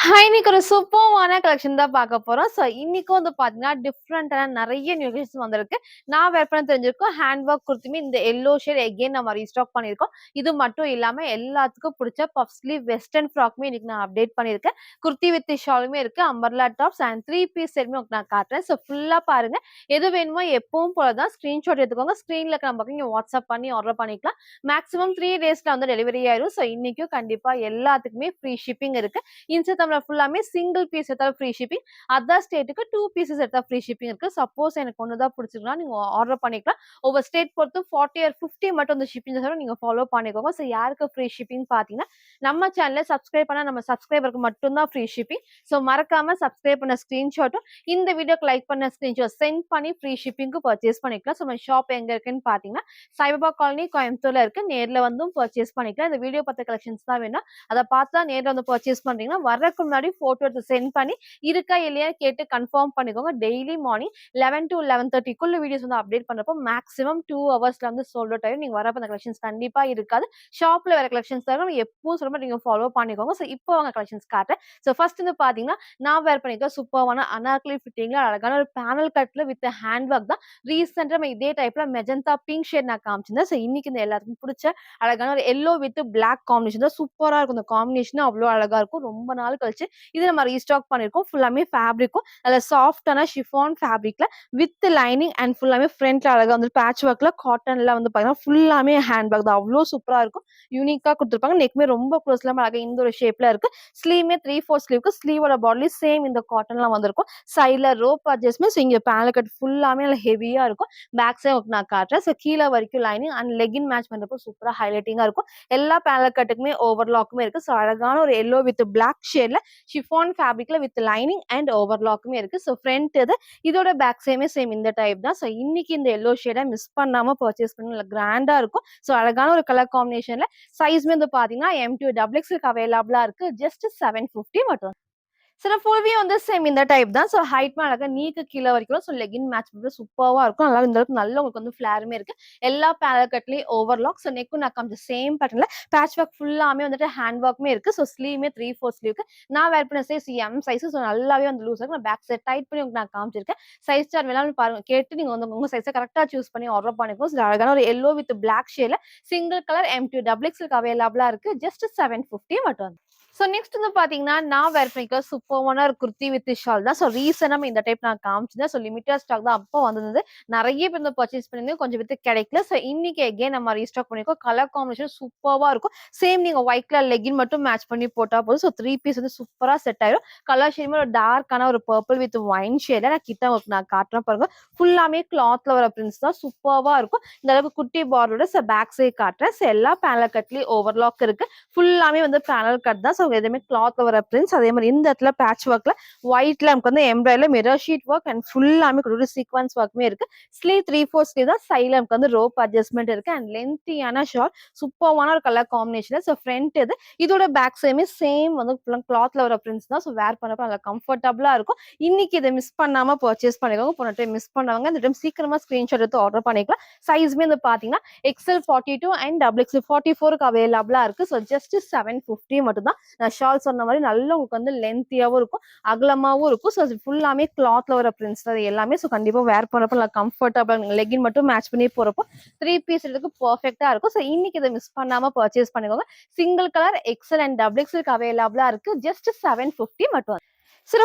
இன்னைக்கு ஒரு சூப்பர்வான கலெக்ஷன் தான் பார்க்க போறோம். இன்னைக்கும் வந்து பார்த்தீங்கன்னா, டிஃப்ரெண்டான நெறைய நியூ கலெக்ஷன்ஸ் வந்திருக்கு. நான் வேர் பண்ண தெரிஞ்சிருக்கும். ஹேண்ட் ஒர்க் குர்த்தியுமே இந்த எல்லோ ஷேட் எகைன் நம்ம ரீஸ்டாக் பண்ணியிருக்கோம். இது மட்டும் இல்லாம எல்லாத்துக்கும் புடிச்ச பஃப் ஸ்லீவ் வெஸ்டர்ன் ஃப்ராக்குமே இன்னைக்கு நான் அப்டேட் பண்ணியிருக்கேன். குர்த்தி வித் ஷாலுமே இருக்கு. அம்பர்லா டாப்ஸ் அண்ட் 3 பீஸ் செட்டுமே உங்களுக்கு நான் காட்டுறேன். ஃபுல்லா பாருங்க. எது வேணுமோ எப்பவும் போல தான் ஸ்கிரீன்ஷாட் எடுத்துக்கோங்க. ஸ்க்ரீன்ல இருக்க நம்பருக்கு நீங்க வாட்ஸ்அப் பண்ணி ஆர்டர் பண்ணிக்கலாம். மேக்ஸிமம் 3 டேஸ்ல வந்து டெலிவரி ஆயிரும். இன்னைக்கும் கண்டிப்பா எல்லாத்துக்குமே ஃப்ரீ ஷிப்பிங் இருக்கு. இன்ஸ்டா தமிழ்ல ஃபுல்லாமே சிங்கிள் பீஸ் எடுத்தாலும் ஃப்ரீ ஷிப்பிங். அதர் ஸ்டேட்டுக்கு 2 பீசஸ் எடுத்தா ஃப்ரீ ஷிப்பிங் இருக்கு. சப்போஸ் எனக்கு ஒண்ணு தான் பிடிச்சிருக்குன்னா நீங்க ஆர்டர் பண்ணிக்கலாம். ஒவ்வொரு ஸ்டேட் பொறுத்து 40 ஆர் 50 மட்டும் அந்த ஷிப்பிங் சார்ஜ் நீங்க ஃபாலோ பண்ணிக்கோங்க. யாருக்கு ஃப்ரீ ஷிப்பிங் பார்த்தீங்கன்னா, நம்ம சேனல சப்ஸ்கிரைப் பண்ணா நம்ம சப்ஸ்கிரைபருக்கு மட்டும் தான் ஃப்ரீ ஷிப்பிங். மறக்காம சப்ஸ்கிரைப் பண்ண ஸ்கிரீன்ஷாட்டும் இந்த வீடியோக்கு லைக் பண்ண ஸ்கிரீன்ஷாட் சென்ட் பண்ணி ஃப்ரீ ஷிப்பிங்க்கு பர்ச்சேஸ் பண்ணிக்கலாம். நம்ம ஷாப் எங்க இருக்குன்னு பார்த்தீங்கன்னா, சாய்பாபா காலனி கோயம்புத்தூர்ல இருக்கு. நேர்ல வந்தும் பர்ச்சேஸ் பண்ணிக்கலாம். இந்த வீடியோ பார்த்த கலெக்ஷன்ஸ் தான் வேணும். அத பார்த்தா நேர்ல வந்து பர்ச்சேஸ் பண்றீங்கன்னா, வர்றதுக்கு முன்னாடி போட்டோ எடுத்து சென்ட் பண்ணி இருக்கா இல்லையான்னு கேட்டு கன்ஃபார்ம் பண்ணிக்கோங்க. டெய்லி மார்னிங் 11 to 11:30க்குள்ள வீடியோஸ் வந்து அப்டேட் பண்றப்போ மேக்ஸிமம் 2 ஹவர்ஸ்ல வந்து சோல்ட் அவுட் ஆயிரும். நீங்க வரப்ப அந்த கலெக்ஷன்ஸ் கண்டிப்பா இருக்காது. ஷாப்ல வேற கலெக்ஷன்ஸ் தவிர எப்பவும் சொல்ற மாரி நீங்க ஃபாலோ பண்ணிக்கோங்க. இப்போ வாங்க கலெக்ஷன்ஸ் காட்டுறேன். ஃபர்ஸ்ட் வந்து பாத்தீங்கன்னா, நான் வேர் பண்ணிருக்க சூப்பர்வான அனார்கலி ஃபிட்டிங்ல அழகான ஒரு பேனல் கட்ல வித் ஹேண்ட் ஒர்க் தான். ரீசென்ட்டா நம்ம இதே டைப்ல மெஜந்தா பிங்க் ஷேட் நான் காமிச்சிருந்தேன். இன்னைக்கு இந்த எல்லாத்துக்கும் பிடிச்ச அழகான ஒரு எல்லோ வித் பிளாக் காம்பினேஷன் தான். சூப்பரா இருக்கும். இந்த காம்பினேஷன் அவ்ளோ அழகா இருக்கும். ரொம்ப நாள் கழிச்சு இது நம்ம ரீஸ்டாக் பண்ணிருக்கோம். ஃபுல்லாமே ஃபேப்ரிக்கும் நல்ல சாஃப்ட்டான ஷிஃபான் ஃபேப்ரிக்ல வித் லைனிங் அண்ட் ஃபுல்லாமே ஃப்ரண்ட்ல அழகா வந்து பேட்ச் ஒர்க்ல காட்டன்ல வந்து பாத்தீங்கன்னா ஃபுல்லாமே ஹேண்ட் பேக் தான். அவ்ளோ சூப்பரா இருக்கும். யூனிக்கா குடுத்துருப்பாங்க. நெக்குமே ரொம்ப க்ளோஸ்ல அழகா இந்த ஒரு ஷேப்ல இருக்கு. ஸ்லீவ்மே 3/4 ஸ்லீவ்க்கு ஸ்லீவோட பாடி சேம் இந்த காட்டன்ல வந்திருக்கும். சைடுல ரோப் அட்ஜஸ்ட்மெண்ட் இங்க பேனல் கட் ஃபுல்லாமே நல்ல ஹெவியா இருக்கும். பேக் சைடு நான் காட்டுறேன். கீழ வரைக்கும் லைனிங் அண்ட் லெகின் மேட்ச் பண்றப்போ சூப்பரா ஹைலைட்டிங்கா இருக்கும். எல்லா பேனல் கட்டுக்குமே ஓவர்லாக்குமே இருக்கு. அழகான ஒரு எல்லோ வித் பிளாக் ஷேட்ல ஷிஃபான் ஃபேப்ரிக்ல வித் லைனிங் அண்ட் ஓவர்லாக்குமே இருக்கு. ஃப்ரண்ட் இதோட பேக் சைடுமே சேம் இந்த டைப் தான். இன்னைக்கு இந்த எல்லோ ஷேட மிஸ் பண்ணாம பர்ச்சேஸ் பண்ணி நல்ல கிராண்டா இருக்கும். அழகான ஒரு கலர் காம்பினேஷன்ல சைஸ்மே வந்து பாத்தீங்கன்னா M2 XXL அவைலபிளா இருக்கு. ஜஸ்ட் 750 மட்டும். ஃபுல் வியூ வந்து சேம் இந்த டைப் தான். ஹைட்மே அழகா நீக்கு கீழ வரைக்கும். லெகின் மேட்ச் பண்றது சூப்பர்வா இருக்கும். நல்லா இந்த அளவுக்கு நல்ல உங்களுக்கு வந்து ஃபிளாருமே இருக்கு. எல்லா பேனல் கட்லயும் ஓவர்லாக். நெக்கும் நான் காமிச்ச சேம் பேட்டர்ன்ல பேட்ச் ஒர்க் ஃபுல்லாமே வந்துட்டு ஹேண்ட் ஒர்க்மே இருக்கு. ஸ்லீவ்மே 3/4 ஸ்லீவ்க்கு நான் வேர் பண்ண சைஸ் M சைஸ். நல்லாவே வந்து லூஸ் இருக்கு. நான் பேக் சைட் டைட் பண்ணி உங்களுக்கு நான் காமிச்சிருக்கேன். சைஸ் சார்ட் வேணாலும் பாருங்க. கேட்டு நீங்க வந்து உங்க சைஸ கரெக்ட்டா சூஸ் பண்ணி ஆர்டர் பண்ணிக்கோங்க. அழகான ஒரு எல்லோ வித் பிளாக் ஷேட்ல சிங்கிள் கலர் M2 XXL அவைலபிளா இருக்கு. ஜஸ்ட் 750 மட்டும். நெக்ஸ்ட் வந்து பாத்தீங்கன்னா, நான் வேர் பண்ணிக்க சூப்பர்வான ஒரு குர்த்தி வித் ஷால் தான். ரீசென்ட்டா இந்த டைப் நான் காமிச்சேன். லிமிட்டட் ஸ்டாக் தான் அப்போ வந்திருந்தது. நெறைய பேர் வந்து பர்ச்சேஸ் பண்ணிருந்தீங்க. கொஞ்சம் பேத்துக்கு கிடைக்கல. இன்னைக்கு அகைன் நம்ம ரீஸ்டாக் பண்ணிருக்கோம். கலர் காம்பினேஷன் சூப்பர்வா இருக்கும். சேம் நீங்க ஒயிட் கலர் லெகின் மட்டும் மேட்ச் பண்ணி போட்டா போதும். 3 பீஸ் வந்து சூப்பரா செட் ஆயிரும். கலர் ஷேடுமே ஒரு டார்க்கான ஒரு பர்பிள் வித் ஒயின் ஷேட்ல நான் கிட்ட உங்களுக்கு நான் காட்டுறேன் பாருங்க. ஃபுல்லாமே கிளாத்ல வர பிரிண்ட்ஸ் தான். சூப்பர்வா இருக்கும். இந்த அளவுக்கு குட்டி பார்டரோட பேக் சைடு காட்டுறேன். எல்லா பேனல் கட்லயும் ஓவர்லாக் இருக்கு. ஃபுல்லாமே வந்து பேனல் கட் தான். எதுவுமே கிளாத்ல வர பிரிண்ட்ஸ். அதே மாதிரி இந்த இடத்துல பேட்ச் ஒர்க்ல ஒயிட்ல நமக்கு வந்து embroidery mirror sheet work and ஃபுல்லாமே ஒரு சீக்வன்ஸ் ஒர்க்மே இருக்கு. ஸ்லீவ் 3/4 ஸ்லீவ் தான். சைடுல நமக்கு வந்து ரோப் அட்ஜஸ்ட்மெண்ட் இருக்கு அண்ட் லென்த்தியான ஷால். சூப்பர்வான ஒரு கலர் காம்பினேஷன். ஃப்ரண்ட் இதோட பேக் சைடுமே சேம் வந்து கிளாத்ல வர பிரிண்ட்ஸ் தான். வேர் பண்ணப்ப நல்லா கம்ஃபர்டபுளா இருக்கும். இன்னைக்கு இதை மிஸ் பண்ணாம பர்ச்சேஸ் பண்ணிக்கோங்க. போன டைம் மிஸ் பண்ணவங்க இந்த டைம் சீக்கிரமா ஸ்கிரீன்ஷாட் எடுத்து ஆர்டர் பண்ணிக்கலாம். சைஸ்மே வந்து பாத்தீங்கன்னா XL 42 அண்ட் XXL 44க்கு அவைலபிளா இருக்கு. ஜஸ்ட் 750 மட்டும் தான். நான் ஷால் சொன்ன மாதிரி நல்லா உங்களுக்கு வந்து லென்த்தியாவும் இருக்கும், அகலமாவும் இருக்கும். ஃபுல்லாமே கிளாத்ல வர பிரிண்ட்ஸ் அது எல்லாமே. கண்டிப்பா வேர் பண்ணப்போ நல்லா கம்ஃபர்டபுளா லெகின் மட்டும் மேட்ச் பண்ணி போறப்போ 3 பீஸ் எடுக்கு பர்ஃபெக்டா இருக்கும். இன்னைக்கு இதை மிஸ் பண்ணாம பர்ச்சேஸ் பண்ணிக்கோங்க. Single colour XL and XXL அவைலபிளா இருக்கு. ஜஸ்ட் 750 மட்டும்.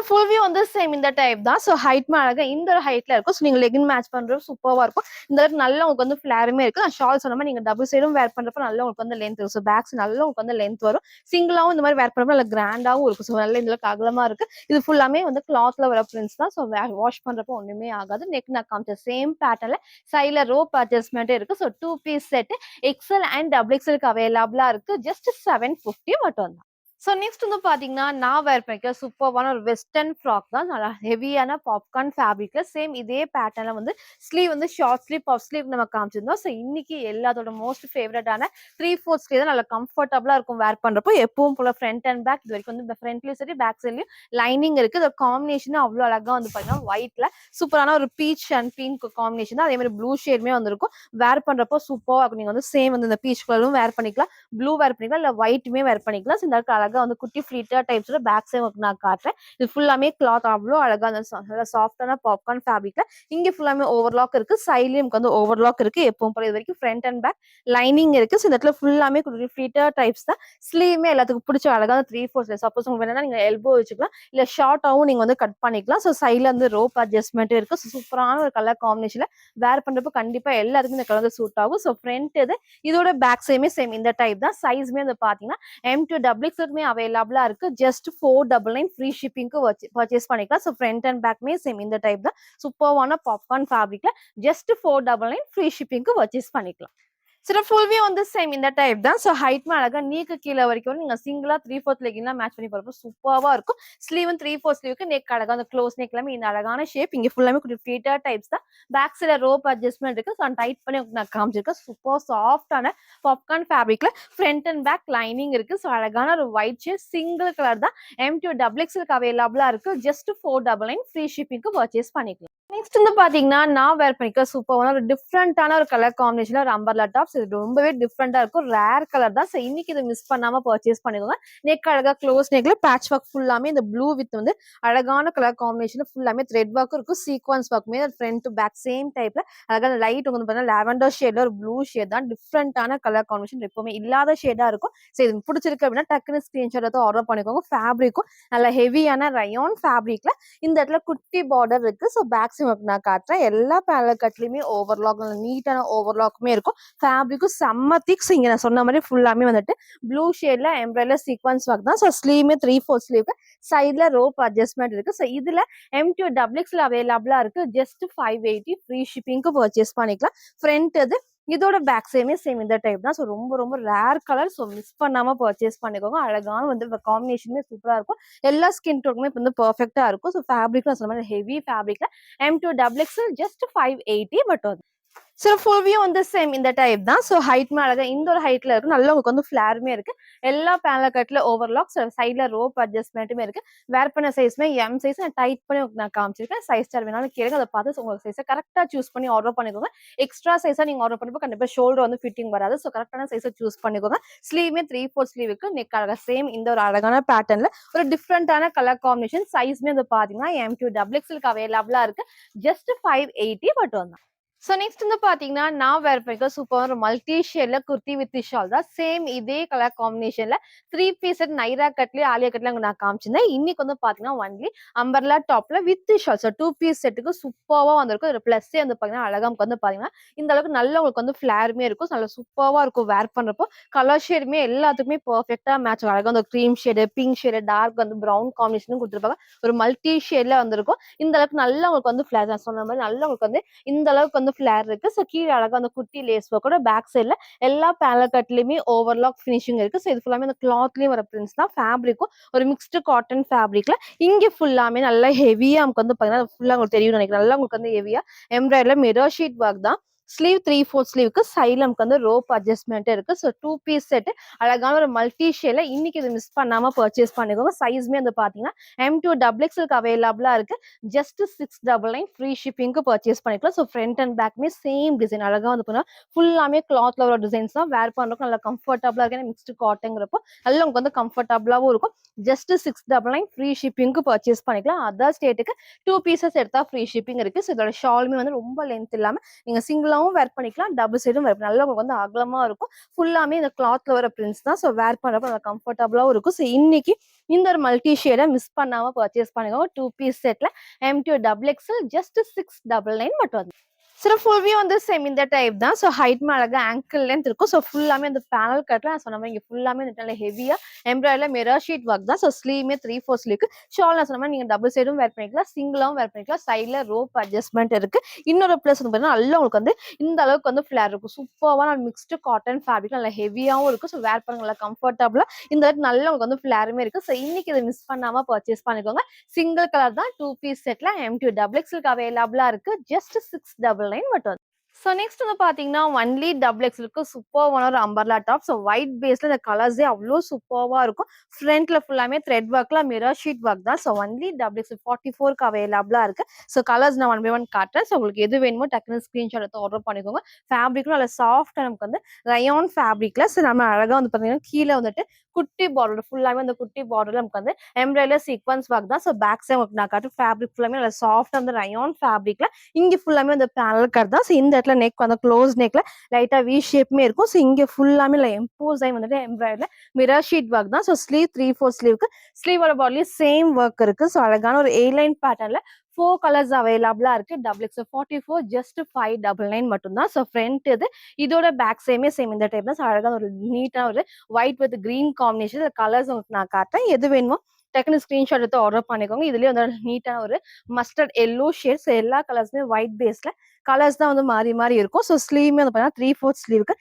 ஃபுல் வியூ வந்து சேம் இந்த டைப் தான். ஹைட்மே அழகா இந்த ஒரு ஹைட்ல இருக்கும். நீங்க லெகின் மேட்ச் பண்றது சூப்பர்வா இருக்கும். இந்த அளவுக்கு நல்லா உங்களுக்கு வந்து ஃபிளாருமே இருக்கு. நான் ஷால் சொன்ன மாதிரி நீங்க டபுள் சைடும் வேர் பண்றப்ப நல்லா உங்களுக்கு வந்து லென்த் வரும். பேக்ஸ் நல்லா உங்களுக்கு வந்து லென்த் வரும். சிங்கிளாவும் இந்த மாதிரி வேர் பண்றப்ப நல்லா கிராண்டாவும் இருக்கும். நல்லா இந்த அளவுக்கு அகலமா இருக்கு. இது ஃபுல்லாமே வந்து கிளாத்ல வர பிரிண்ட்ஸ் தான். வாஷ் பண்றப்போ ஒண்ணுமே ஆகாது. நெக் நான் காமிச்ச சேம் பேட்டர்ன்ல சைட்ல ரோப் அட்ஜஸ்ட்மெண்ட் இருக்கு. 2 piece set XL and XXL அவைலபிளா இருக்கு. ஜஸ்ட் 750 மட்டும் தான். நெக்ஸ்ட் வந்து பாத்தீங்கன்னா, நான் வேர் பண்ணிக்க சூப்பர்வான ஒரு வெஸ்டர்ன் ஃப்ராக் தான். நல்லா ஹெவியான பாப்கார்ன் ஃபேப்ரிக்ல சேம் இதே பேட்டர்ன்ல வந்து ஸ்லீவ் வந்து ஷார்ட் ஸ்லீவ், பஃப் ஸ்லீவ் நம்ம காமிச்சிருந்தோம். இன்னைக்கு எல்லாத்தோட மோஸ்ட் ஃபேவரட்டான 3/4 ஸ்லீவ் தான். நல்லா கம்ஃபர்டபுளா இருக்கும் வேர் பண்றப்போ. எப்பவும் போல ஃப்ரண்ட் அண்ட் பேக் இது வரைக்கும் வந்து ஃப்ரண்ட்லயும் சரி பேக் சைட்லயும் லைனிங் இருக்கு. இந்த காம்பினேஷன் அவ்வளவு அழகா வந்து பாத்தீங்கன்னா ஒயிட்ல சூப்பரான ஒரு பீச் அண்ட் பிங்க் காம்பினேஷன் தான். அதே மாதிரி ப்ளூ ஷேடுமே வந்திருக்கும். வேர் பண்றப்போ சூப்பரா இருக்கும். நீங்க வந்து சேம் வந்து இந்த பீச் கலரும் வேர் பண்ணிக்கலாம், ப்ளூ வேர் பண்ணிக்கலாம், இல்ல ஒயிட்டுமே வேர் பண்ணிக்கலாம். இந்த அழகா வந்து குட்டி ஃபிளிட்டர் டைப்ஸ்ல பேக் சைடு உங்களுக்கு நான் காட்டுறேன். இது ஃபுல்லாமே கிளாத் அவ்ளோ அழகா அந்த நல்லா சாஃப்ட்டான பாப்கார்ன் ஃபேப்ரிக்ல இங்க ஃபுல்லாமே ஓவர்லாக் இருக்கு. சைட்லயும் நமக்கு வந்து ஓவர்லாக் இருக்கு. எப்பவும் போல இது வரைக்கும் ஃப்ரண்ட் அண்ட் பேக் லைனிங் இருக்கு. ஸோ இந்த இடத்துல ஃபுல்லாமே குட்டி ஃபிளிட்டர் டைப்ஸ் தான். ஸ்லீவுமே எல்லாத்துக்கும் பிடிச்ச அழகா 3/4 ஸ்லீவ். சப்போஸ் உங்களுக்கு வேணும்னா நீங்க எல்போ வச்சுக்கலாம். இல்ல ஷார்ட்டாவும் நீங்க வந்து கட் பண்ணிக்கலாம். ஸோ சைட்ல வந்து ரோப் அட்ஜஸ்ட்மெண்ட் இருக்கு. சூப்பரான ஒரு கலர் காம்பினேஷன்ல வேர் பண்றப்போ கண்டிப்பா எல்லாருக்கும் இந்த கலர் சூட் ஆகும். ஸோ ஃப்ரண்ட் இது இதோட பேக் சைடுமே சேம் இந்த டைப் தான். சைஸ்மே வந்து பாத்தீங்கன்னா M2XX அவைலபிளா இருக்கு. ஜஸ்ட் 499 ஃப்ரீ ஷிப்பிங்க்கு பர்ச்சேஸ் பண்ணிக்கலாம். ஸோ ஃப்ரண்ட் அண்ட் பேக்மே சேம் இந்த டைப் தான். சூப்பர்வான பாப்கார்ன் ஃபேப்ரிக்ல ஜஸ்ட் 499 ஃப்ரீ ஷிப்பிங்க்கு பர்ச்சேஸ் பண்ணிக்கலாம். சில ஃபுல் வியூ வந்து சேம் இந்த டைப் தான். ஸோ ஹைட்மே அழகா நீக்கு கீழே வரைக்கும் நீங்க சிங்கிளா 3/4 லெகின்லாம் மேட்ச் பண்ணி போறப்போ சூப்பர்வா இருக்கும். ஸ்லீவும் 3/4 ஸ்லீவுக்கு நெக் அழகா அந்த க்ளோஸ் நெக் எல்லாமே இந்த அழகான ஷேப். இங்க ஃபுல்லாமே கொஞ்சம் ஃபிளிட்டர் டைப்ஸ் தான். பேக் சைடுல ரோப் அட்ஜஸ்ட்மெண்ட் இருக்கு. ஸோ டைட் பண்ணி நான் காமிச்சிருக்கேன். சூப்பர் சாஃப்டான பாப்கார்ன் ஃபேப்ரிக்ல ஃப்ரண்ட் அண்ட் பேக் லைனிங் இருக்கு. ஸோ அழகான ஒரு ஒயிட் ஷேட் சிங்கிள் கலர் தான். M2XX அவைலபிளா இருக்கு. ஜஸ்ட் 499 ஃப்ரீ ஷிப்பிங்க்கு பர்ச்சேஸ் பண்ணிக்கலாம். நெக்ஸ்ட் வந்து பாத்தீங்கன்னா நான் வேர் பண்ணிக்க சூப்பரான ஒரு டிஃப்ரெண்டான ஒரு கலர் காம்பினேஷன்ல ஒரு அம்பர்லா டாப்ஸ். இது ரொம்பவே டிஃப்ரெண்டா இருக்கும். ரேர் கலர் தான். ஸோ இன்னைக்கு இதை மிஸ் பண்ணாம பர்ச்சேஸ் பண்ணிக்கோங்க. நெக் அழகா க்ளோஸ் நெக்ல பேட்ச் ஒர்க் ஃபுல்லாமே இந்த ப்ளூ வித் வந்து அழகான கலர் காம்பினேஷன் ஃபுல்லாமே த்ரெட் ஒர்க்கும் இருக்கும். சீக்வன்ஸ் ஒர்க்குமே ஃப்ரண்ட் டு பேக் சேம் டைப்ல அழகான லைட் வந்து பார்த்தீங்கன்னா லாவெண்டர் ஷேட்ல ஒரு ப்ளூ ஷேட் தான். டிஃப்ரெண்டான கலர் காம்பினேஷன் எப்பவுமே இல்லாத ஷேடா இருக்கும். ஸோ இது பிடிச்சிருக்கு அப்படின்னா டக்குன்னு ஸ்கிரீன்ஷாட் எடுத்து ஆர்டர் பண்ணிக்கோங்க. ஃபேப்ரிக்கும் நல்ல ஹெவியான ரயான் ஃபேப்ரிக்ல இந்த இடத்துல குட்டி பார்டர் இருக்கு. ஸோ பேக் சைடு நான் காட்டுறேன். எல்லா பேனல் கட்லயுமே ஓவர்லாக் நீட்டான ஓவர்லாக்குமே இருக்கும். ஃபேப்ரிக்கும் செம்ம திக். இங்க நான் சொன்ன மாதிரி ஃபுல்லாமே வந்துட்டு ப்ளூ ஷேட்ல எம்ப்ராய்டர் சீக்வன்ஸ் ஒர்க் தான். ஸோ ஸ்லீவ்மே 3/4 ஸ்லீவ் சைட்ல ரோப் அட்ஜஸ்ட்மெண்ட் இருக்கு. ஸோ இதுல M2XX அவைலபிளா இருக்கு. ஜஸ்ட் 580 ஃப்ரீ ஷிப்பிங்க்கு பர்ச்சேஸ் பண்ணிக்கலாம். ஃப்ரண்ட் இது இதோட பேக் சைடுமே சேம் இந்த டைப் தான். ஸோ ரொம்ப ரொம்ப ரேர் கலர். ஸோ மிஸ் பண்ணாம பர்ச்சேஸ் பண்ணிக்கோங்க. அழகான வந்து காம்பினேஷனுமே சூப்பரா இருக்கும். எல்லா ஸ்கின் டோனுமே வந்து பெர்ஃபெக்டா இருக்கும். ஸோ ஃபேப்ரிக் நான் சொன்ன மாதிரி ஹெவி ஃபேப்ரிக்ல M2XX ஜஸ்ட் 580 பட் வந்து ஸோ ஃபுல் வியூ வந்து சேம் இந்த டைப் தான். ஸோ ஹைட்மே அழகா இந்த ஒரு ஹைட்ல இருக்கு. நல்லா உங்களுக்கு வந்து ஃபிளாருமே இருக்கு. எல்லா பேனல் கட்ல ஓவர்லாக் சைட்ல ரோப் அட்ஜஸ்ட்மெண்ட்டுமே இருக்கு. வேர் பண்ண சைஸ்மே M சைஸ் நான் டைட் பண்ணி நான் காமிச்சிருக்கேன். சைஸ் ஸ்டார் வேணாலும் கேளுங்க. அதை பார்த்து உங்களுக்கு சைஸை கரெக்டா சூஸ் பண்ணி ஆர்டர் பண்ணிக்கோங்க. எக்ஸ்ட்ரா சைஸா நீங்க ஆர்டர் பண்ணப்போ கண்டிப்பா ஷோல்டர் வந்து ஃபிட்டிங் வராது. ஸோ கரெக்டான சைஸை சூஸ் பண்ணிக்கோங்க. ஸ்லீவ்மே 3/4 ஸ்லீவுக்கு நெக் அழகா சேம் இந்த ஒரு அழகான பேட்டர்ன்ல ஒரு டிஃப்ரெண்டான கலர் காம்பினேஷன். சைஸ்மே வந்து பாத்தீங்கன்னா M2XX அவைலபிளா இருக்கு. ஜஸ்ட் 580 பட் வந்து ஸோ நெக்ஸ்ட் வந்து பாத்தீங்கன்னா நான் வேர் பண்ணிக்க சூப்பர் ஒரு மல்டி ஷேட்ல குர்த்தி வித் ஷால் தான். சேம் இதே கலர் காம்பினேஷன்ல 3 பீஸ் செட் நைரா கட்லயே ஆலியா கட்ல நான் காமிச்சிருந்தேன். இன்னைக்கு வந்து பாத்தீங்கன்னா ஒன்லி அம்பர்லா டாப்ல வித் ஷால். ஸோ 2 பீஸ் செட்டுக்கு சூப்பர்வா வந்திருக்கும். ஒரு பிளஸ் வந்து பாத்தீங்கன்னா அழகா வந்து பாத்தீங்கன்னா இந்த அளவுக்கு நல்ல உங்களுக்கு வந்து ஃபிளாருமே இருக்கும். நல்ல சூப்பர்வா இருக்கும் வேர் பண்றப்போ. கலர் ஷேடுமே எல்லாத்துக்குமே பெர்ஃபெக்டா மேட்ச் அழகா அந்த cream shade pink shade dark வந்து ப்ரௌன் காம்பினேஷனும் கொடுத்துருப்பாங்க. ஒரு மல்டி ஷேட்ல வந்திருக்கும். இந்த அளவுக்கு நல்ல உங்களுக்கு வந்து ஃபிளார் நான் சொன்ன மாதிரி நல்ல உங்களுக்கு வந்து இந்த அளவுக்கு வந்து ஃபிளார் இருக்கு. ஸோ கீழே அழகா அந்த குட்டி லேஸ் ஒர்க்கோட பேக் சைட்ல எல்லா பேனல் கட்லயுமே ஓவர்லாக் ஃபினிஷிங் இருக்கு. ஸோ இது ஃபுல்லாமே அந்த கிளாத்லயும் வர பிரிண்ட்ஸ் தான். ஃபேப்ரிக்கும் ஒரு மிக்ஸ்டு காட்டன் ஃபேப்ரிக்ல இங்க ஃபுல்லாமே நல்லா ஹெவியா நமக்கு வந்து பாத்தீங்கன்னா ஃபுல்லா உங்களுக்கு தெரியும் நினைக்கிறேன். நல்லா உங்களுக்கு வந்து ஹெவியா எம்ப்ராய்டர்ல மிரர் ஷீட் ஒர்க் தான். ஸ்லீவ் 3/4 ஸ்லீவுக்கு சைட்ல நமக்கு வந்து ரோப் அட்ஜஸ்ட்மெண்ட் இருக்கு. ஸோ 2 பீஸ் செட் அழகான ஒரு மல்டி ஷேட்ல இன்னைக்கு இது மிஸ் பண்ணாம பர்ச்சேஸ் பண்ணிக்கோங்க. சைஸ்மே வந்து பாத்தீங்கன்னா M2XX அவைலபிளா இருக்கு. ஜஸ்ட் 699 ஃப்ரீ ஷிப்பிங்க்கு பர்ச்சேஸ் பண்ணிக்கலாம். ஸோ ஃப்ரண்ட் அண்ட் பேக்மே சேம் டிசைன் அழகா வந்து ஃபுல்லாமே கிளாத்ல வர டிசைன்ஸ் தான். வேர் பண்றதுக்கு நல்லா கம்ஃபர்டபுளா இருக்கு. மிக்ஸ்டு காட்டன்ங்கிறப்போ நல்லா உங்களுக்கு வந்து கம்ஃபர்டபுளாவும் இருக்கும். ஜஸ்ட் 699 ஃப்ரீ ஷிப்பிங்க்கு பர்ச்சேஸ் பண்ணிக்கலாம். அதர் ஸ்டேட்டுக்கு 2 பீசஸ் எடுத்தா ஃப்ரீ ஷிப்பிங் இருக்கு. ஸோ இதோட ஷாலுமே வந்து ரொம்ப லென்த் இல்லாம நீங்க சிங்கிளாவும் வேர் பண்ணிக்கலாம். டபுள் சைடும் வேர் நல்லா உங்களுக்கு வந்து அகலமா இருக்கும். ஃபுல்லாமே இந்த கிளாத்ல வர பிரிண்ட்ஸ் தான். ஸோ வேர் பண்றப்ப நல்லா கம்ஃபர்டபுளாவும் இருக்கும். ஸோ இன்னைக்கு இந்த ஒரு மல்டி ஷேடை மிஸ் பண்ணாம பர்ச்சேஸ் பண்ணிக்கோங்க. 2 பீஸ் செட்ல M2XX ஜஸ்ட் 699 மட்டும் வந்து சில ஃபுல் வியூ வந்து சேம் இந்த டைப் தான். ஸோ ஹைட்மே அழகா ஆங்கிள் லென்த் இருக்கும். ஸோ ஃபுல்லாமே அந்த பேனல் கட்ல நான் சொன்ன மாதிரி இங்க ஃபுல்லாமே நல்ல ஹெவியா எம்ப்ராய்டர்ல மிரர் ஷீட் ஒர்க் தான். ஸோ ஸ்லீவ்மே 3/4 ஸ்லீவ்க்கு ஷால் நான் சொன்ன மாதிரி நீங்க டபுள் சைடும் வேர் பண்ணிக்கலாம். சிங்கிளாவும் வேர் பண்ணிக்கலாம். சைட்ல ரோப் அட்ஜஸ்ட்மெண்ட் இருக்கு. இன்னொரு பிளஸ் வந்து பாத்தீங்கன்னா நல்லா உங்களுக்கு வந்து இந்த அளவுக்கு வந்து ஃபிளார் இருக்கும். சூப்பரான மிக்ஸ்டு காட்டன் ஃபேப்ரிக் நல்லா ஹெவியாவும் இருக்கும். ஸோ வேர் பண்ண நல்லா கம்ஃபர்டபுளா இந்த அளவுக்கு நல்லா உங்களுக்கு வந்து ஃபிளாருமே இருக்கு. ஸோ இன்னைக்கு இதை மிஸ் பண்ணாம பர்ச்சேஸ் பண்ணிக்கோங்க. சிங்கிள் கலர் தான் 2 பீஸ் செட்ல M2XX அவைலபிளா இருக்கு. ஜஸ்ட் 699 மட்டும் ஸோ நெக்ஸ்ட் வந்து பார்த்தீங்கன்னா, ஒன்லி டபுள் எக்ஸலுக்கு சூப்பர்வான ஒரு அம்பர்லா டாப். ஸோ ஒயிட் பேஸ்ல இந்த கலர்ஸே அவ்ளோ சூப்பர்வா இருக்கும். ஃப்ரண்ட்ல ஃபுல்லாமே த்ரெட் ஒர்க்ல மிரர் ஷீட் ஒர்க் தான். ஸோ ஒன்லி டபுள் எக்ஸல் 44க்கு அவைலபிளா இருக்கு. ஸோ கலர்ஸ் நான் ஒன் பை ஒன் காட்டுறேன். ஸோ உங்களுக்கு எது வேணுமோ டக்குனு ஸ்கிரீன்ஷாட் எடுத்து ஆர்டர் பண்ணிக்கோங்க. ஃபேப்ரிக்கும் நல்ல சாஃப்ட்டா நமக்கு வந்து ரயான் ஃபேப்ரிக்ல ஸோ நம்ம அழகா வந்து பார்த்தீங்கன்னா, கீழ வந்துட்டு குட்டி பார்டர் ஃபுல்லாவே அந்த குட்டி பார்டர்ல நமக்கு வந்து எம்ப்ராய்டரி சீக்வென்ஸ் ஒர்க் தான். ஸோ பேக் சைட் உங்களுக்கு நான் காட்டுறேன். ஃபேப்ரிக் ஃபுல்லாமே நல்ல சாஃப்ட்டா வந்து ரயான் ஃபேப்ரிக்ல இங்க ஃபுல்லாமே அந்த பேனல் கட் தான். ஸோ இந்த இடத்துல நெக் வந்து க்ளோஸ் நெக்ல லைட்டா வி ஷேப்மே இருக்கும். ஸோ இங்க ஃபுல்லாமே எம்போஸ் ஆகி வந்துட்டு எம்ப்ராய்டரில மிரர் ஷீட் ஒர்க் தான். ஸோ ஸ்லீவ் 3/4 ஸ்லீவ்க்கு ஸ்லீவோட பாடிலையும் சேம் ஒர்க் இருக்கு. ஸோ அழகான ஒரு ஏ லைன் பேட்டர்ன்ல 4 கலர்ஸ் அவைலபிளா இருக்கு. டபுள் எக்ஸ் 44 ஜஸ்ட் 599 மட்டும் தான். ஸோ ஃப்ரண்ட் இது இதோட பேக் சைமே சேம் இந்த டைப் தான். ஸோ அழகா ஒரு நீட்டா ஒரு white with green combination colours உங்களுக்கு நான் காட்டுறேன். எது வேணுமோ டக்குனு ஸ்கிரீன்ஷாட் எடுத்து ஆர்டர் பண்ணிக்கோங்க. இதுலயே வந்து நீட்டான ஒரு மஸ்டர்ட் எல்லோ ஷேட்ஸ் எல்லா கலர்ஸுமே ஒயிட் பேஸ்ல கலர்ஸ் தான் வந்து மாறி மாறி இருக்கும். ஸோ ஸ்லீவ்மே வந்து பார்த்தீங்கன்னா 3/4 ஸ்லீவ்க்கு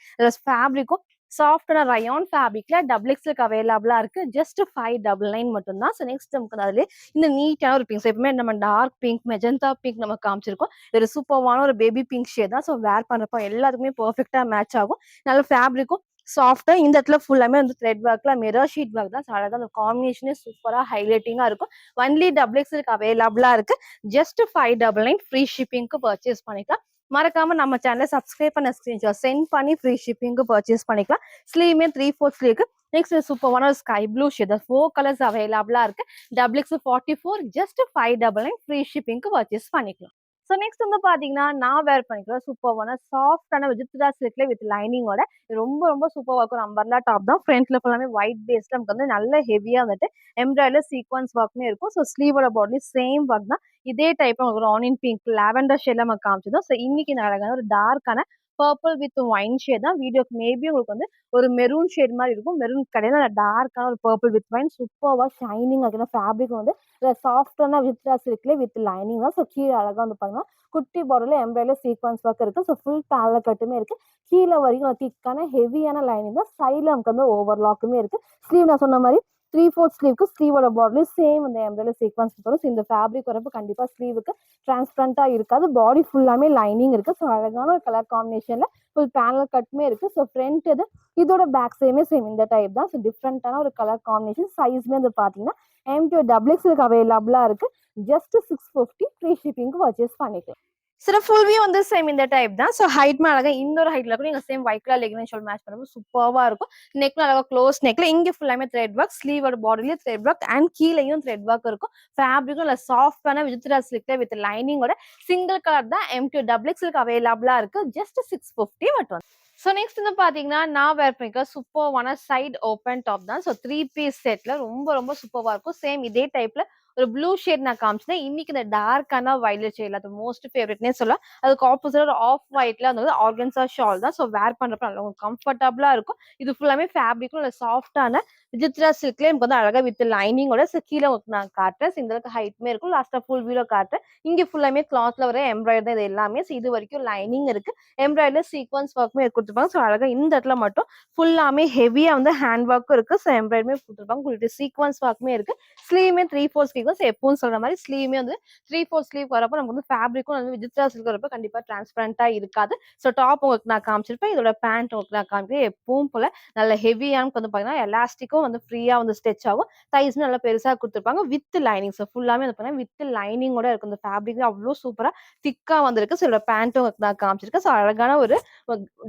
ஃபேப்ரிக்கும் சாஃப்டான ரயான் ஃபேப்ரிக்ல டபுள் எக்ஸ்எல்க்கு அவைலபிளா இருக்கு. ஜஸ்ட் 599 மட்டும் தான். ஸோ நெக்ஸ்ட் நமக்கு அதுல இந்த நீட்டான ஒரு பிங்க். எப்பவுமே நம்ம டார்க் பிங்க் மெஜந்தா பிங்க் நம்ம காமிச்சிருக்கோம். இது சூப்பர்வான ஒரு பேபி பிங்க் ஷேட் தான். ஸோ வேர் பண்றப்போ எல்லாருக்குமே பெர்ஃபெக்ட்டா மேட்ச் ஆகும். நல்ல ஃபேப்ரிக்கும் சாஃப்ட்டா இந்த இடத்துல ஃபுல்லாமே வந்து த்ரெட் ஒர்க்ல மிரர் ஷீட் ஒர்க் தான். ஸோ அழகா அந்த காம்பினேஷனே சூப்பரா ஹைலைட்டிங்கா இருக்கும். ஒன்லி டபுள் எக்ஸ்எல்க்கு அவைலபிளா இருக்கு. ஜஸ்ட் 599 ஃப்ரீ ஷிப்பிங்க்கு பர்ச்சேஸ் பண்ணிக்கலாம். மறக்காம நம்ம சேனலை சப்ஸ்கிரைப் பண்ண ஸ்கிரீன்ஷாட் சென்ட் பண்ணி ஃப்ரீ ஷிப்பிங்க்கு பர்ச்சேஸ் பண்ணிக்கலாம். ஸ்லீவ்மே 3/4 ஸ்லீவ்க்கு நெக்ஸ்ட் சூப்பரான ஸ்கை ப்ளூ ஷேட் 4 கலர்ஸ் அவைலபிளா இருக்கு. டபுள் எக்ஸ் 44 ஜஸ்ட் 599 ஃப்ரீ ஷிப்பிங்க்கு பர்ச்சேஸ் பண்ணிக்கலாம். ஸோ நெக்ஸ்ட் வந்து பாத்தீங்கன்னா நான் வேர் பண்ணிக்கிறேன் சூப்பர்வான சாஃப்டான விஜித்ரா சில்க்ல வித் லைனிங்கோட ரொம்ப ரொம்ப சூப்பரா இருக்கும். ஒரு அம்பர்லா டாப் தான். ஃப்ரண்ட்ல ஃபுல்லாமே ஒயிட் பேஸ்ல நமக்கு வந்து நல்ல ஹெவியா வந்துட்டு எம்ப்ராய்டரி சீக்வன்ஸ் ஒர்க்மே இருக்கும். ஸோ ஸ்லீவோட பாடி சேம் ஒர்க் தான். இதே டைப் உங்களுக்கு ஒரு ஆனியன் பிங்க் லாவெண்டர் ஷேட்ல நம்ம காமிச்சதும். ஸோ இன்னைக்கு நான் அழகான ஒரு டார்க்கான பர்பிள் வித் ஒயின் ஷேட் தான். வீடியோக்கு மேபி உங்களுக்கு வந்து ஒரு மெரூன் ஷேட் மாதிரி இருக்கும். மெரூன் கிடையாது, டார்க்கான ஒரு பர்பிள் வித் ஒயின் சூப்பர்வா ஷைனிங் ஆகுது. ஃபேப்ரிக் வந்து சாஃப்டான வித்ரா சில்க்ல வித் லைனிங் தான். ஸோ கீழே அழகா வந்து பாத்தீங்கன்னா குட்டி பார்டர்ல எம்ப்ராய்டரி சீக்வன்ஸ் ஒர்க் இருக்கு. ஸோ ஃபுல் பேனல் கட்டுமே இருக்கு. கீழே வரைக்கும் திக்கான ஹெவியான லைனிங் தான். சைட்ல நமக்கு வந்து ஓவர்லாக்குமே இருக்கு. ஸ்லீவ் நான் சொன்ன மாதிரி 3/4 ஸ்லீவ்க்கு ஸ்லீவோட பார்டர்லயும் சேம் இந்த எம்ப்ராய்டரி சீக்வன்ஸ் வரும். இந்த ஃபேப்ரிக் வரப்போ கண்டிப்பா ஸ்லீவுக்கு டிரான்ஸ்பரண்டா இருக்காது. பாடி ஃபுல்லாமே லைனிங் இருக்கு. ஸோ அழகான ஒரு கலர் காம்பினேஷன்ல ஃபுல் பேனல் கட்டுமே இருக்கு. ஸோ ஃப்ரண்ட் இது இதோட பேக் சைடுமே சேம் இந்த டைப் தான். ஸோ டிஃப்ரெண்டான ஒரு கலர் காம்பினேஷன். சைஸ்மே வந்து பாத்தீங்கன்னா M2 டபுள் எக்ஸ்எல்க்கு அவைலபிளா இருக்கு. ஜஸ்ட் 650 ஃப்ரீ ஷிப்பிங்க்கு பர்ச்சேஸ் பண்ணிக்கலாம். சில ஃபுல் வியூ வந்து சேம் இந்த டைப் தான். ஸோ ஹைட் அழகா இன்னொரு ஹைட்ல கூட நீங்க same white colour legging shawl match பண்ணும்போது சூப்பர்வா இருக்கும். நெக்ல அழகா க்ளோஸ் நெக்ல இங்க ஃபுல்லாமே த்ரெட் ஒர்க், ஸ்லீவோட பாடிலயும் த்ரெட் ஒர்க் அண்ட் கீழேயும் த்ரெட் ஒர்க் இருக்கும். ஃபேப்ரிக்கும் நல்ல சாஃப்டான விஜித்ரா சில்க்ல வித் லைனிங்கோட சிங்கிள் கலர் தான் M2 டபுள் எக்ஸ்எல்க்கு அவைலபிளா இருக்கு. ஜஸ்ட் 650 மட்டும். ஸோ நெக்ஸ்ட் வந்து பாத்தீங்கன்னா நான் வேர் பண்ணிக்க சூப்பர்வான சைட் ஓப்பன் டாப் தான். ஸோ 3 பீஸ் செட்ல ரொம்ப ரொம்ப சூப்பர்வா இருக்கும். சேம் இதே டைப்ல ஒரு ப்ளூ ஷேட் நான் காமிச்சேன். இன்னைக்கு இந்த டார்க்கான வயலட் ஷேட்ல அது மோஸ்ட் ஃபேவரட்னே சொல்லலாம். அதுக்கு ஆப்போசிட் ஒரு ஆஃப் ஒயிட்ல வந்து ஆர்கன்சா ஷால் தான். ஸோ வேர் பண்றப்ப நல்லா கம்ஃபர்டபுளா இருக்கும். இது ஃபுல்லாமே ஃபேப்ரிக்கும் நல்ல சாஃப்டான விஜித்ரா சில்க்ல எனக்கு வந்து அழகா வித் லைனிங்கோட கீழே உங்களுக்கு நான் காட்டுறேன். இந்த அளவுக்கு ஹைட்மே இருக்கும். லாஸ்டா ஃபுல் வீடியோ காட்டுறேன். இங்க ஃபுல்லாமே கிளாத்ல வர எம்ப்ராய்டரி இது எல்லாமே இது வரைக்கும் லைனிங் இருக்கு. எம்ப்ராய்டரி சீக்வன்ஸ் ஒர்க்மே கொடுத்துருப்பாங்க. ஸோ அழகா இந்த இடத்துல மட்டும் ஃபுல்லாமே ஹெவியா வந்து ஹேண்ட் ஒர்க்கும் இருக்கு. ஸோ எம்ப்ராய்டரிமே கொடுத்துருப்பாங்க. உங்களுக்கு சீக்வன்ஸ் ஒர்க்மே இருக்கு. ஸ்லீவ்மே 3/4 ஸ்லீவ் தான். எப்பவும் சொல்ற மாதிரி ஸ்லீவ்மே வந்து 3/4 ஸ்லீவ் வரப்போ நமக்கு வந்து ஃபேப்ரிக்கும் வந்து விஜித்ரா சில்க் வரப்போ கண்டிப்பா டிரான்ஸ்பரண்டா இருக்காது. ஸோ டாப் உங்களுக்கு நான் காமிச்சிருப்பேன். இதோட பேண்ட் உங்களுக்கு நான் காமிக்கிறேன். எப்பவும் போல நல்ல ஹெவியான வந்து பாத்தீங்கன்னா எலாஸ்டிக்கும் வந்து ஃப்ரீயா வந்து ஸ்ட்ரெச் ஆகும். தைஸ்மே நல்லா பெருசா கொடுத்துருப்பாங்க வித் லைனிங். ஸோ ஃபுல்லாமே வந்து பாத்தீங்கன்னா வித் லைனிங்கோட இருக்கும். இந்த ஃபேப்ரிக் அவ்வளோ சூப்பரா திக்கா வந்திருக்கு. ஸோ இதோட பேண்ட்டும் உங்களுக்கு நான் காமிச்சிருக்கேன். ஸோ அழகான ஒரு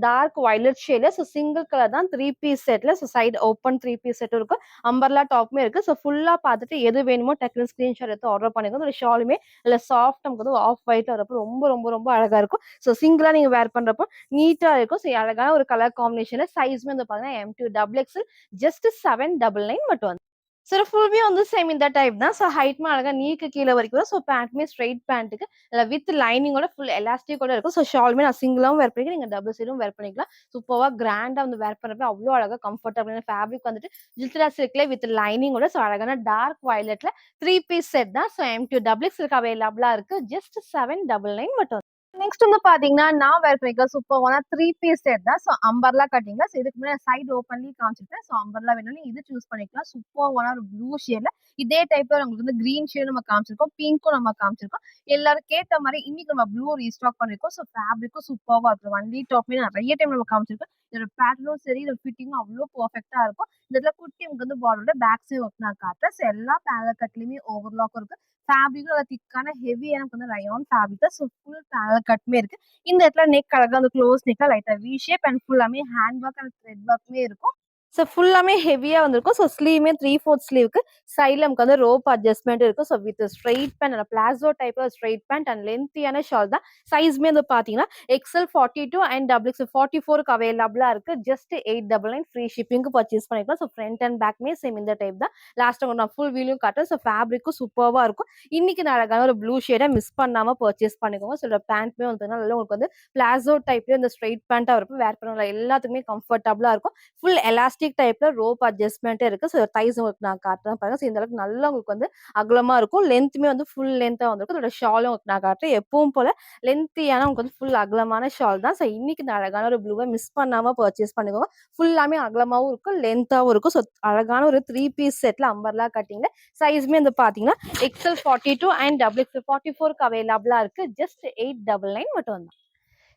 டார்க் வயலட் ஷேட்ல சிங்கிள் கலர் தான். 3 பீஸ் செட்ல சைடு ஓப்பன் 3 பீஸ் செட்டும் இருக்கு. அம்பர்லா டாப்மே இருக்கு. ஸோ ஃபுல்லா பார்த்துட்டு எது வேணுமோ டக்குனு ஸ்கிரீன்ஷாட் எடுத்து ஆர்டர் பண்ணிக்கோங்க. ஒரு ஷாலுமே இல்ல சாஃப்ட் நமக்கு வந்து ஆஃப் ஒயிட்ல வரப்போ ரொம்ப ரொம்ப ரொம்ப அழகா இருக்கும். ஸோ சிங்கிளா நீங்க வேர் பண்றப்போ நீட்டா இருக்கும். ஸோ அழகான ஒரு கலர் காம்பினேஷன்ல சைஸ்மே வந்து பாத்தீங்கன்னா M2 டபுள் எக்ஸ்எல் ஜஸ்ட் 799 மட்டும் வந்து. சரி ஃபுல் வியூ வந்து சேம் இந்த டைப் தான். ஸோ ஹைட்மே அழகா நீக்கு கீழே வரைக்கும் வரும். ஸோ பேண்ட்மே ஸ்ட்ரெயிட் பேண்ட்டுக்கு வித் லைனிங்கோட ஃபுல் எலாஸ்டிக்கோட இருக்கும். ஸோ ஷாலுமே நான் சிங்கிளாவும் வேர் பண்ணிக்கலாம். நீங்க டபுள் சைடும் வேர் பண்ணிக்கலாம். சூப்பர்வா கிராண்டா வந்து வேர் பண்றப்ப அவ்வளோ அழகா கம்ஃபர்டபுளான ஃபேப்ரிக் வந்துட்டு ஜில்த்ரா சில்க்ல வித் லைனிங்கோட ஸோ அழகான டார்க் வயலட்ல 3 பீஸ் செட் தான். ஸோ M2 டபுள் எக்ஸ்எல்க்கு அவைலபிளா இருக்கு. ஜஸ்ட் 799 மட்டும். நெக்ஸ்ட் வந்து பாத்தீங்கன்னா, நான் வேர் பண்ணிருக்க சூப்பர்வான 3 பீஸ் செட் தான். ஸோ அம்பர்லா கட்டிங்ல. ஸோ இதுக்கு முன்னாடி சைடு ஓப்பன்லி காமிச்சிருப்பேன். ஸோ அம்பர்லா வேணும்னா இது சூஸ் பண்ணிக்கலாம். சூப்பர்வான ஒரு ப்ளூ ஷேட்ல இதே டைப்ல உங்களுக்கு வந்து கிரீன் ஷேட் நம்ம காமிச்சிருக்கோம். பிங்க்கும் நம்ம காமிச்சிருக்கோம். எல்லாரும் கேட்ட மாரி இன்னைக்கு நம்ம ப்ளூ ரீஸ்டாக் பண்ணிருக்கோம். ஸோ ஃபேப்ரிக்கும் சூப்பர்வா இருக்கும். ஒன்லி டாப்மே நெறைய டைம் நம்ம காமிச்சிருக்கோம். இதோட பேட்டர்னும் சரி, இதோட ஃபிட்டிங்கும் அவ்ளோ பெர்ஃபெக்ட்டா இருக்கும். இந்த இடத்துல குட்டி உங்களுக்கு வந்து பார்டரோட பேக் சைடு ஒர்க் நான் காட்டுறேன். ஸோ எல்லா பேனல் கட்லயுமே ஓவர்லாக்கும் இருக்கு. ஃபேப்ரிக்கும் நல்லா திக்கான ஹெவியான நமக்கு வந்து ரயான் ஃபேப்ரிக் தான். ஸோ ஃபுல் பேனல் கட்டுமே இருக்கு. இந்த இடத்துல நெக் அழகா அந்த க்ளோஸ் நெக்ல லைட்டா வி ஷேப் அண்ட் ஃபுல்லாமே ஹேண்ட் ஒர்க் அண்ட் த்ரெட் ஒர்க்மே இருக்கும். ஸோ ஃபுல்லாமே ஹெவியா வந்திருக்கும். ஸோ ஸ்லீவுமே 3/4 ஸ்லீவ்க்கு சைட்ல நமக்கு வந்து ரோப் அட்ஜஸ்ட்மெண்ட் இருக்கும். So with straight pant palazzo டைப்ல ஸ்ட்ரெயிட் பேண்ட் அண்ட் லென்த்தியான ஷால் தான். சைஸ்மே வந்து பார்த்தீங்கன்னா எக்ஸ்எல் 42 அண்ட் டபுள் எக்ஸ்எல் 44க்கு அவைலபிளா இருக்கு. ஜஸ்ட் 899 ஃப்ரீ ஷிப்பிங்க்கு பர்ச்சேஸ் பண்ணிக்கலாம். ஸோ ஃப்ரண்ட் அண்ட் பேக்மே சேம் இந்த டைப் தான். லாஸ்ட் நான் ஃபுல் வீடியோவும் காட்டுறேன். ஸோ ஃபேப்ரிக்கும் சூப்பர்வா இருக்கும். இன்னைக்கு நான் அழகான ஒரு ப்ளூ ஷேட மிஸ் பண்ணாம பர்ச்சேஸ் பண்ணிக்கோங்க. ஸோ இதோட பேண்ட்மே வந்து நல்லா உங்களுக்கு வந்து பிளாசோ டைப்ல இந்த ஸ்ட்ரெயிட் பேண்டா இருக்கும். வேர் பண்ண எல்லாத்துக்குமே கம்ஃபர்டபுளா இருக்கும். ஃபுல் எலாஸ்டிக் டைப்ல ரோப் அட்ஜஸ்ட்மெண்ட் இருக்கு. ஸோ தைஸ் உங்களுக்கு நான் காட்டுறேன் பாருங்க. ஸோ இந்த அளவுக்கு நல்லா உங்களுக்கு வந்து அகலமா இருக்கும். லென்த்துமே வந்து ஃபுல் லென்த்தா வந்திருக்கும். இதோட ஷாலும் உங்களுக்கு நான் காட்டுறேன். எப்பவும் போல லென்த்தியான உங்களுக்கு வந்து ஃபுல் அகலமான ஷால் தான். ஸோ இன்னைக்கு இந்த அழகான ஒரு ப்ளூவை மிஸ் பண்ணாம பர்ச்சேஸ் பண்ணிக்கோங்க. ஃபுல்லாமே அகலமாவும் இருக்கும், லென்த்தாவும் இருக்கும். ஸோ அழகான ஒரு 3 பீஸ் செட்ல அம்பர்லா கட்டிங்ல சைஸ்மே வந்து பாத்தீங்கன்னா எக்ஸ்எல் 42 அண்ட் டபுள் எக்ஸ்எல் 44க்கு அவைலபிளா இருக்கு. ஜஸ்ட் 899 மட்டும் தான்.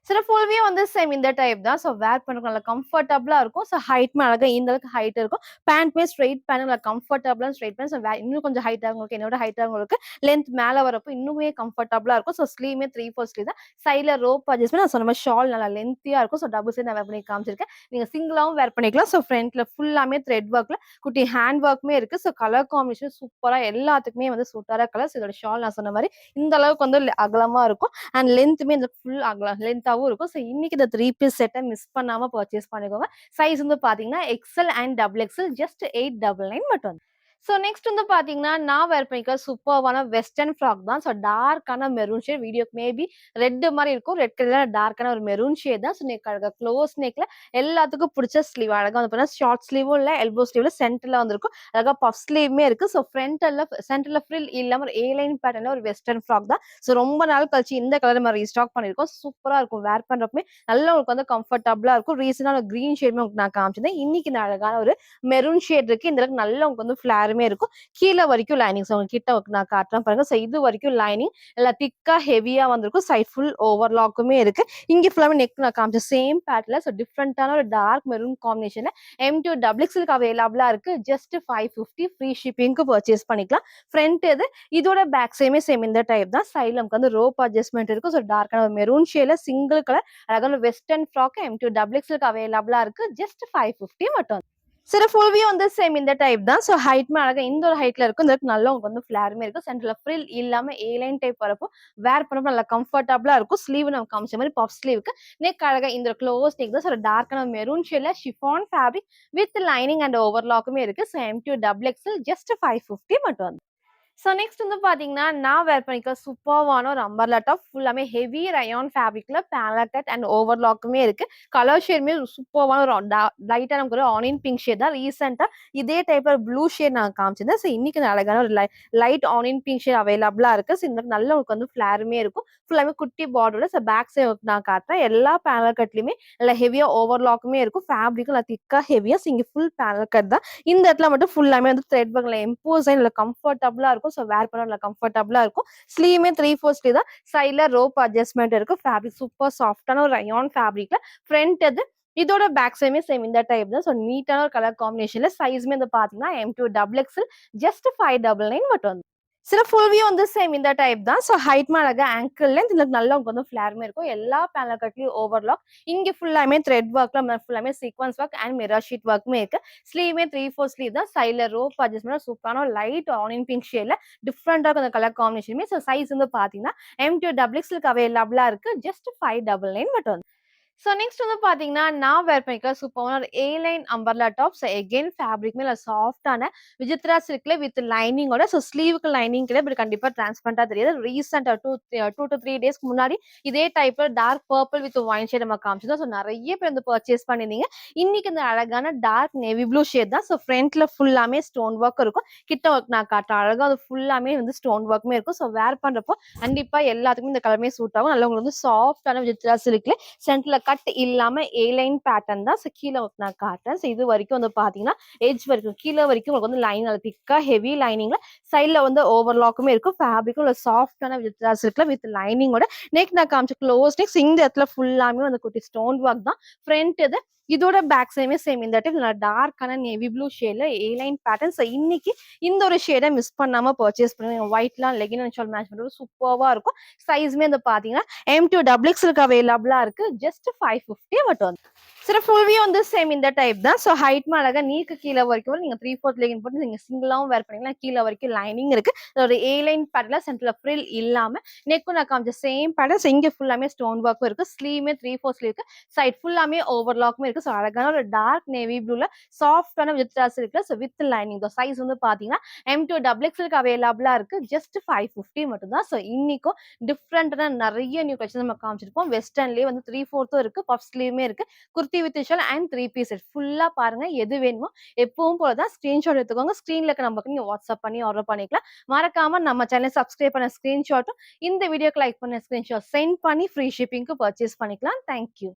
சில ஃபுல் வியூ வந்து சேம் இந்த டைப் தான். ஸோ வேர் பண்றதுக்கு நல்லா கம்ஃபர்டபுளா இருக்கும். ஸோ ஹைட்மே அழகா இந்த அளவுக்கு ஹைட் இருக்கும். பேண்ட்மே ஸ்ட்ரெயிட் பேண்ட் நல்லா கம்ஃபர்டபுளா ஸ்ட்ரெயிட் பேண்ட். ஸோ இன்னும் கொஞ்சம் ஹைட்டா உங்களுக்கு என்னோட ஹைட்டா உங்களுக்கு லென்த் மேல வரப்போ இன்னுமே கம்ஃபர்டபுளா இருக்கும். ஸோ ஸ்லீவ்மே 3/4 ஸ்லீவ் தான். சைட்ல ரோப் அட்ஜஸ்ட்மெண்ட் நான் சொன்ன மாதிரி ஷால் நல்லா லென்த்தியா இருக்கும். ஸோ டபுள் சைட் நான் வேர் பண்ணி காமிச்சிருக்கேன். நீங்க சிங்கிளாவும் வேர் பண்ணிக்கலாம். ஸோ ஃப்ரண்ட்ல ஃபுல்லாமே த்ரெட் ஒர்க்ல குட்டி ஹேண்ட் ஒர்க்மே இருக்கு. ஸோ கலர் காம்பினேஷன் சூப்பரா எல்லாத்துக்குமே வந்து சூப்பரா கலர்ஸ். இதோட ஷால் நான் சொன்ன மாதிரி இந்த அளவுக்கு வந்து அகலமா இருக்கும். அண்ட் லென்த்துமே இந்த ஃபுல் அகலம் லென்த்தாவும் இருக்கும். ஸோ இன்னைக்கு இந்த 3 பீஸ் செட்டை மிஸ் பண்ணாம பர்ச்சேஸ் பண்ணிக்கோங்க. சைஸ் வந்து பாத்தீங்கன்னா XL and double XL just 899 மட்டும். ஸோ நெக்ஸ்ட் வந்து பாத்தீங்கன்னா நான் வேர் பண்ணிக்க சூப்பர்வான வெஸ்டர்ன் ஃப்ராக் தான். ஸோ டார்க்கான மெரூன் ஷேட் வீடியோக்கு மேபி ரெட் மாதிரி இருக்கும். ரெட் கலர் டார்க்கான ஒரு மெரூன் ஷேட் தான். ஸோ நெக் அழகா க்ளோஸ் நெக்ல எல்லாத்துக்கும் பிடிச்ச ஸ்லீவ் அழகா வந்து ஷார்ட் ஸ்லீவும் இல்ல எல்போ ஸ்லீவ்ல சென்டர்ல வந்திருக்கும். அழகா பஃப் ஸ்லீவ்மே இருக்கு. ஸோ சென்டர்ல ஃப்ரில் இல்லாம ஒரு லைன் பேட்டர்ல ஒரு வெஸ்டர்ன் ஃப்ராக் தான். ஸோ ரொம்ப நாள் கழிச்சு இந்த கலர் நம்ம ரீஸ்டாக் பண்ணிருக்கோம். சூப்பரா இருக்கும். வேர் பண்றப்பமே நல்லா உங்களுக்கு வந்து கம்ஃபர்டபுளா இருக்கும். ரீசனா ஒரு கிரீன் ஷேட்மே உங்களுக்கு நான் காமிச்சிருந்தேன். இன்னைக்கு இந்த அழகான ஒரு மெரூன் ஷேட் இருக்கு. இந்த அளவுக்கு நல்லா உங்களுக்கு வந்து ஃபிளாருமே இருக்கும். கீழ வரைக்கும் லைனிங். ஸோ கிட்ட நான் காட்டுறேன் பாருங்க. ஸோ இது வரைக்கும் லைனிங் நல்லா திக்கா ஹெவியா வந்திருக்கும். சைட் ஃபுல் ஓவர்லாக்குமே இருக்கு. இங்க ஃபுல்லாமே நெக் நான் காமிச்ச சேம் பேட்டர்ல ஸோ டிஃப்ரெண்டான ஒரு டார்க் மெரூன் காம்பினேஷன்ல M2 டபுள் எக்ஸ்எல்க்கு அவைலபிளா இருக்கு. ஜஸ்ட் 550 ஃப்ரீ ஷிப்பிங்க்கு பர்ச்சேஸ் பண்ணிக்கலாம். ஃப்ரண்ட் இது இதோட பேக் சைடுமே சேம் இந்த டைப் தான். சைடுல நமக்கு வந்து ரோப் அட்ஜஸ்ட்மெண்ட் இருக்கும். ஸோ டார்க்கான ஒரு மெரூன் ஷேட்ல சிங்கிள் கலர் அழகான வெஸ்டர்ன் ஃப்ராக் M2 டபுள் எக்ஸ்எல்க்கு அவைலபிளா இருக்கு. ஜஸ்ட் 550 மட்டும். சில ஃபுல் வியூ வந்து சேம் இந்த டைப் தான். ஸோ ஹைட்மே அழகா இந்த ஒரு ஹைட்ல இருக்கும். இந்த நல்லா உங்களுக்கு வந்து ஃபிளாருமே இருக்கும். சென்டர்ல ஃப்ரில் இல்லாம லைன் டைப் வரப்போ வேர் பண்ணப்போ நல்லா கம்ஃபர்டபுளா இருக்கும். ஸ்லீவ் நம்ம காமிச்ச மாதிரி பஃப் ஸ்லீவ்க்கு நெக் அழகா இந்த க்ளோஸ் நெக் தான். ஸோ டார்க்கான மெரூன் ஷேட்ல chiffon fabric with lining and ஓவர்லாக்குமே இருக்கு. So M2 double XL just 550 மட்டும். ஸோ நெக்ஸ்ட் வந்து பார்த்தீங்கன்னா, நான் வேர் பண்ணிக்க சூப்பர்வான ஒரு அம்பர்லா டாப் ஃபுல்லாமே ஹெவி ரயான் ஃபேப்ரிக்ல பேனல் கட் அண்ட் ஓவர்லாக்குமே இருக்கு. கலர் ஷேடுமே சூப்பர்வான ஒரு லைட்டா நமக்கு ஒரு ஆனியன் பிங்க் ஷேட் தான். ரீசென்ட்டா இதே டைப்ல ப்ளூ ஷேட் நான் காமிச்சிருந்தேன். ஸோ இன்னைக்கு அழகான ஒரு லைட் ஆனியன் பிங்க் ஷேட் அவைலபிளா இருக்கு. ஸோ இந்த நல்ல உங்களுக்கு வந்து ஃபிளாருமே இருக்கும். ஃபுல்லாமே குட்டி பார்டரோட ஸோ பேக் சைடு நான் காட்டுறேன். எல்லா பேனல் கட்லயுமே நல்லா ஹெவியா ஓவர்லாக்குமே இருக்கும். ஃபேப்ரிக்கும் நல்லா திக்கா ஹெவியா. ஸோ இங்க ஃபுல் பேனல் கட் தான். இந்த இடத்துல மட்டும் ஃபுல்லாமே வந்து த்ரெட் ஒர்க்ல எம்போஸ் நல்ல கம்ஃபர்டபுளா இருக்கும். ஸோ வேர் பண்ண நல்லா கம்ஃபர்டபுளா இருக்கும். ஸ்லீவ்மே 3/4 ஸ்லீவ் தான். சைட்ல ரோப் அட்ஜஸ்ட்மெண்ட் இருக்கு. ஃபேப்ரிக் சூப்பர் சாஃப்டான ஒரு ரயான் ஃபேப்ரிக்ல ஃப்ரண்ட் இது இதோட பேக் சைடுமே சேம் இந்த டைப் தான். ஸோ நீட்டான ஒரு கலர் காம்பினேஷன்ல சைஸ்மே வந்து பாத்தீங்கன்னா M2 டபுள் எக்ஸ்எல் ஜஸ்ட் 599 மட்டும். சில ஃபுல் வியூ வந்து சேம் இந்த டைப் தான். ஸோ ஹைட்மே அழகா ஆங்கிள் லென்த் இந்த நல்லா உங்களுக்கு வந்து ஃபிளாருமே இருக்கும். எல்லா பேனல் கட்லயும் ஓவர்லாக். இங்க ஃபுல்லாமே த்ரெட் ஒர்க்ல ஃபுல்லாமே sequins work and mirror sheet ஒர்க்குமே இருக்கு. ஸ்லீவ்மே 3/4 ஸ்லீவ் தான். சைட்ல ரோப் அட்ஜஸ்ட்மெண்ட் சூப்பரான லைட் ஆனியன் பிங்க் ஷேட்ல டிஃப்ரெண்டா இருக்கும் அந்த கலர் காம்பினேஷனுமே. ஸோ சைஸ் வந்து பாத்தீங்கன்னா M2 டபுள் எக்ஸ்எல்க்கு அவைலபிளா இருக்கு. ஜஸ்ட் 599 மட்டும். ஸோ நெக்ஸ்ட் வந்து பார்த்தீங்கன்னா, நான் வேர் பண்ணியிருக்க சூப்பரான ஒரு A line umbrella top. So again fabric மேல சாஃப்ட்டான விசித்ரா சில்க்ல வித் லைனிங்கோட. ஸோ ஸ்லீவுக்கு லைனிங் கிடையாது. பட் கண்டிப்பா டிரான்ஸ்பரண்டா தெரியாது. ரீசென்ட்டா 2 to 3 டேஸ்க்கு முன்னாடி இதே டைப்ல dark purple with wine shade நம்ம காமிச்சிருந்தோம். ஸோ நெறைய பேர் வந்து பர்ச்சேஸ் பண்ணியிருந்தீங்க. இன்னைக்கு இந்த அழகான டார்க் நேவி ப்ளூ ஷேட் தான். ஸோ ஃப்ரண்ட்ல ஃபுல்லாமே ஸ்டோன் ஒர்க் இருக்கும். கிட்ட ஒர்க் நான் காட்டுறேன். அழகா அது ஃபுல்லாமே வந்து ஸ்டோன் ஒர்க்குமே இருக்கும். ஸோ வேர் பண்றப்போ கண்டிப்பா எல்லாத்துக்குமே இந்த கலருமே சூட் ஆகும். நல்லா உங்களுக்கு வந்து சாஃப்ட்டான விசித்ரா சில்க்ல சென்டர்ல கட் இல்லாம ஏ லைன் பேட்டர்ன் தான். ஸோ கீழ நான் காட்டுறேன். ஸோ இது வரைக்கும் வந்து பார்த்தீங்கன்னா, எட்ஜ் வரைக்கும் கீழ வரைக்கும் உங்களுக்கு வந்து லைன் நல்லா திக்கா ஹெவி லைனிங்ல சைட்ல வந்து ஓவர்லாக்குமே இருக்கும். ஃபேப்ரிக்கும் ஒரு சாஃப்ட்டான விசித்ரா சில்க்ல வித் லைனிங்கோட. நெக் நான் காமிச்ச க்ளோஸ் நெக் இந்த இடத்துல ஃபுல்லாமே வந்து குட்டி ஸ்டோன் ஒர்க் தான். ஃப்ரண்ட் இது இதோட பேக் சைடுமே சேம் இந்த டைப் டார்க்கான நேவி ப்ளூ ஷேட்ல ஏ லைன் பேட்டர்ன். ஸோ இன்னைக்கு இந்த ஒரு ஷேட மிஸ் பண்ணாம பர்ச்சேஸ் பண்ணுங்க. ஒயிட்லாம் லெகின் அண்ட் ஷால் மேட்ச் பண்றது சூப்பர்வா இருக்கும். சைஸ்மே வந்து பார்த்தீங்கன்னா M2 டபுள் எக்ஸ்எல்க்கு அவைலபிளா இருக்கு. ஜஸ்ட் 550 மட்டும். சரி ஃபுல் வியூ வந்து சேம் இந்த டைப் தான். ஸோ ஹைட்மா அழகா நீக்கு கீழ வரைக்கும் நீங்க 3/4 லெகின் போட்டு நீங்க சிங்கிளாவும் வேர் பண்ணிக்கலாம். கீழ வரைக்கும் லைனிங் இருக்கு. ஒரு ஏ லைன் பேட்டர்ல சென்டர்ல ஃப்ரில் இல்லாம நெக்கும் நான் காமிச்ச சேம் பேட்டர்ன். இங்க ஃபுல்லாமே ஸ்டோன் ஒர்க்கும் இருக்கு. ஸ்லீவ்மே 3/4 ஸ்லீவ்க்கு சைட் ஃபுல்லாமே ஓவர்லாக்குமே இருக்கு. ஸோ அழகான ஒரு டார்க் நேவி ப்ளூல சாஃப்டான வித்ரா சில்க்ல ஸோ வித் லைனிங். சைஸ் வந்து பாத்தீங்கன்னா M2 டபுள் எக்ஸ்எல்க்கு அவைலபிளா இருக்கு. ஜஸ்ட் 550 மட்டும் தான். ஸோ இன்னைக்கும் டிஃப்ரெண்டான நிறைய நியூ கலெக்ஷன் நம்ம காமிச்சிருப்போம். வெஸ்டர்ன்லயே வந்து 3/4 இருக்கு. பஃப் ஸ்லீவ்மே இருக்கு. Kurti with shawl and 3 piece set ஃபுல்லா பாருங்க. எது வேணுமோ எப்பவும் போல தான் ஸ்கிரீன்ஷாட் எடுத்துக்கோங்க. ஸ்கிரீன்ல இருக்க நம்பருக்கு நீங்க வாட்ஸ்அப் பண்ணி ஆர்டர் பண்ணிக்கலாம். மறக்காம நம்ம சேனலை சப்ஸ்கிரைப் பண்ண ஸ்கிரீன்ஷாட்டும் இந்த வீடியோக்கு லைக் பண்ண ஸ்கிரீன்ஷாட் சென்ட் பண்ணி ஃப்ரீ ஷிப்பிங்க்கு பர்ச்சேஸ் பண்ணிக்கலாம். தேங்க்யூ.